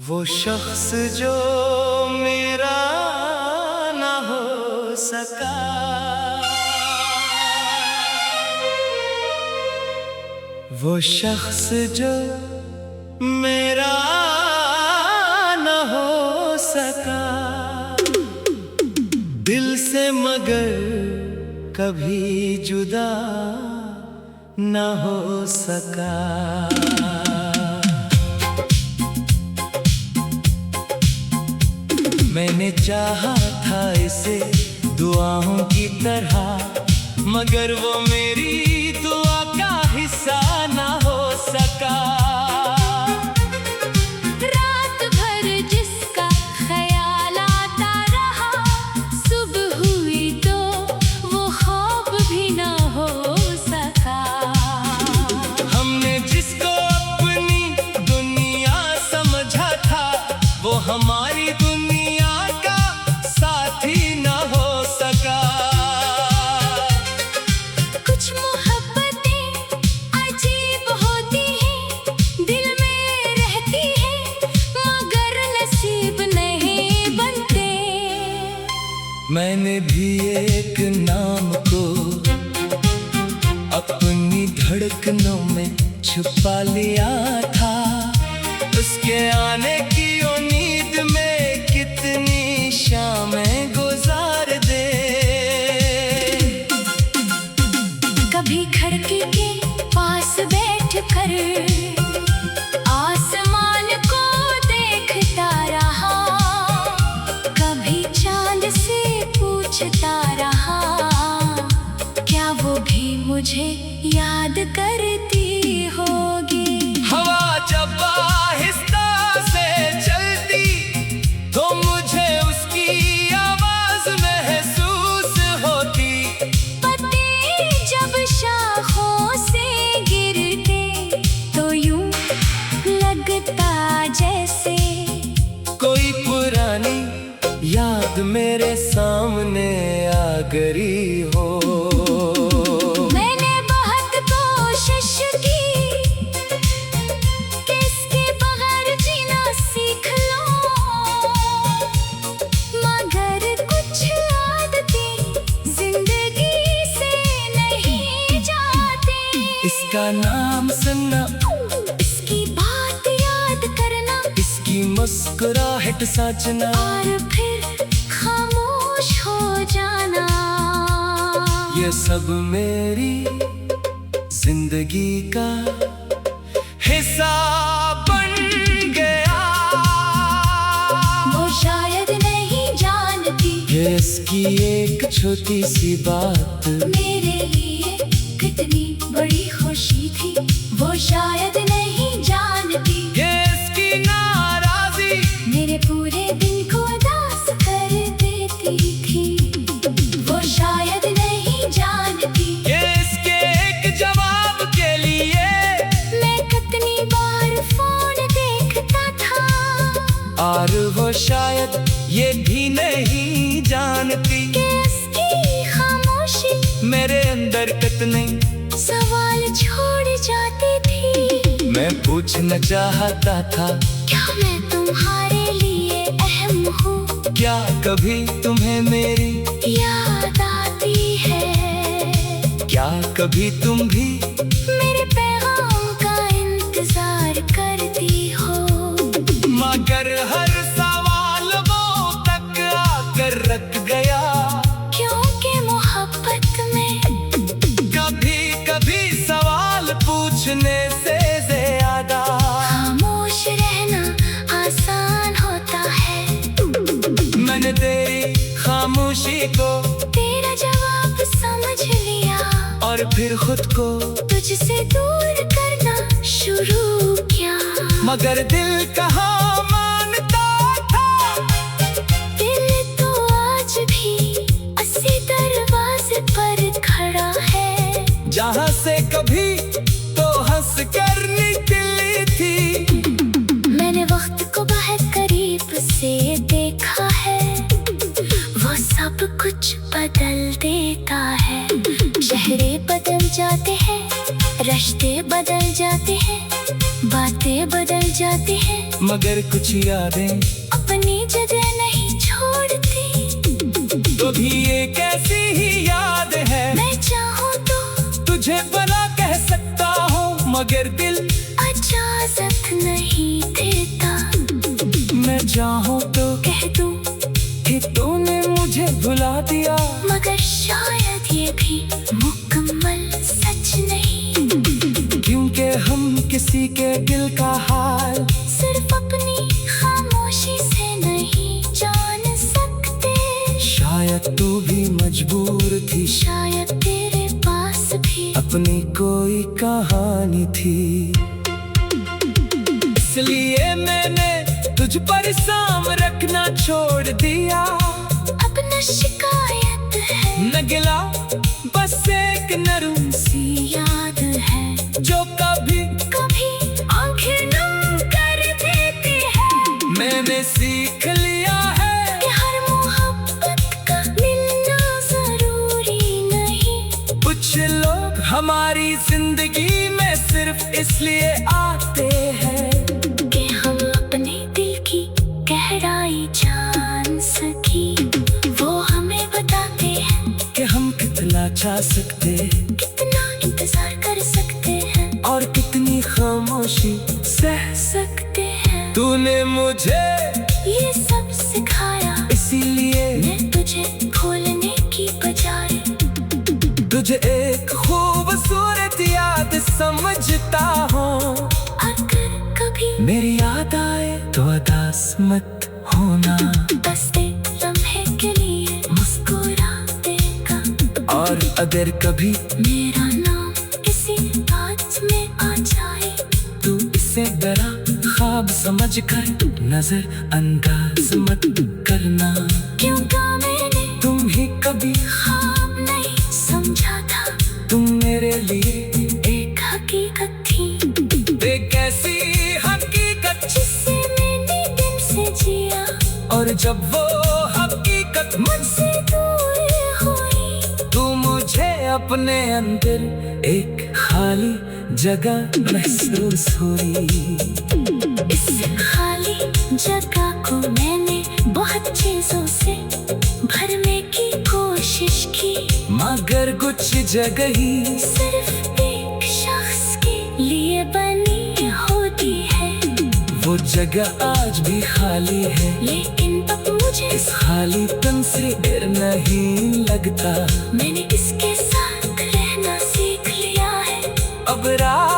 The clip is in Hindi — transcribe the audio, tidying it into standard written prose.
वो शख्स जो मेरा ना हो सका, वो शख्स जो मेरा ना हो सका दिल से, मगर कभी जुदा ना हो सका। मैंने चाहा था इसे दुआओं की तरह, मगर वो मेरी दुआ का हिस्सा ना हो सका। रात भर जिसका ख्याल आता रहा, सुबह हुई तो वो ख्वाब भी ना हो सका। हमने जिसको अपनी दुनिया समझा था, वो हमारी दुनिया का साथी ना हो सका। कुछ मोहब्बतें अजीब होती हैं, दिल में रहती हैं, मगर नसीब नहीं बनते। मैंने भी एक नाम को अपनी धड़कनों में छुपा लिया था, उसके आने की उम्मीद में कितनी शामें गुजार दे। कभी खिड़की के पास बैठ कर आसमान को देखता रहा, कभी चांद से पूछता रहा, क्या वो भी मुझे याद करती होगी। हवा जब आहिस्ता से चलती तो मुझे उसकी आवाज महसूस होती। पत्ते जब शाखों से गिरते तो यूं लगता जैसे कोई पुरानी याद मेरे सामने आ गई हो। मैंने बहुत कोशिश की कि इसके बगैर जीना सीख लूं, मगर कुछ आदतें जिंदगी से नहीं जाती। इसका नाम सुनना, इसकी बात याद करना, इसकी मुस्कुराहट साचना, और फिर खामोश हो जाना, ये सब मेरी जिंदगी का हिस्सा बन गया। वो शायद नहीं जानती ये इसकी एक छोटी सी बात मेरे लिए कितनी बड़ी खुशी थी। वो शायद नहीं जानती ये इसकी नाराजी मेरे पूरे दिन को उदास कर देती थी। वो शायद नहीं जानती ये इसके एक जवाब के लिए मैं कितनी बार फोन देखता था, और वो शायद ये भी नहीं जानती कि इसकी खामोशी मेरे अंदर कितने सवाल छोड़ जाती थी। मैं पूछना चाहता था, क्या मैं तुम्हारे लिए अहम हूँ? क्या कभी तुम्हें मेरी याद आती है? क्या कभी तुम भी मेरे पैगाम का इंतजार करती हो? मगर हर सवाल वो तक आकर रख गया। क्योंकि मोहब्बत में कभी कभी सवाल पूछने से ज्यादा खामोश रहना आसान होता है। मैंने तेरी खामोशी को तेरा जवाब समझ लिया, और फिर खुद को तुझसे दूर करना शुरू किया। मगर दिल कहाँ मानता था, दिल तो आज भी उसी दरवाजे पर खड़ा है, जहाँ से कभी तो हंस कर निकली थी। मैंने वक्त को बहुत करीब से देखा है, वो सब कुछ बदल देता है। चेहरे बदल जाते हैं, रिश्ते बदल जाते हैं, बातें बातें बदल जाती हैं, मगर कुछ यादें अपनी जगह नहीं छोड़ती। तो भी एक ऐसी ही याद है, मैं चाहूँ तो तुझे भला कह सकता हूँ, मगर दिल इजाजत नहीं देता। मैं चाहूँ तो कह दूँ कि तूने मुझे भुला दिया, मगर शायद ये भी मुकम्मल सच नहीं। क्योंकि हम किसी के दिल का हाल सिर्फ अपनी खामोशी से नहीं जान सकते। शायद तू भी मजबूर थी, शायद तेरे पास भी अपनी कोई कहानी थी। इसलिए मैंने तुझ पर इल्जाम रखना छोड़ दिया। अब न शिकायत है, न गिला, बस एक नरम सी याद है जो कभी कभी आंखें नम कर देती है। मैंने सीख लिया है कि हर मोहब्बत का मिलना जरूरी नहीं। कुछ लोग हमारी जिंदगी में सिर्फ इसलिए आते हैं कि हम अपने दिल की गहराई जान सकी। वो हमें बताते हैं कि हम कितना चाह सकते, कितना इंतजार कर सकते हैं और कितनी खामोशी सह सकते हैं। तूने मुझे ये सब सिखाया, इसीलिए मैं तुझे भूलने की बजाय तुझे एक खूबसूरत याद समझता हूँ। अगर कभी मेरी याद आए तो उदास मत होना, बस एक लम्हे के लिए मुस्कुरा देगा। और अगर कभी मेरा नाम किसी बात में आ जाए तू इसे डरा ख्वाब समझकर नजर अंदाज मत करना। क्योंकि मैंने तुम ही कभी ख्वाब नहीं समझा था, तुम मेरे लिए एक हकीकत थी। एक ऐसी हकीकत, जिससे मैंने दिल से जिया, और जब वो हकीकत मुझसे दूर हुई तू मुझे अपने अंदर एक खाली जगह महसूस हुई। इस खाली जगह को मैंने बहुत चीजों से भरने की कोशिश की, मगर कुछ जगह ही सिर्फ एक शख्स के लिए बनी होती है। वो जगह आज भी खाली है, लेकिन अब मुझे इस खालीपन से डर नहीं लगता। मैंने इसके साथ रहना सीख लिया है। अब रात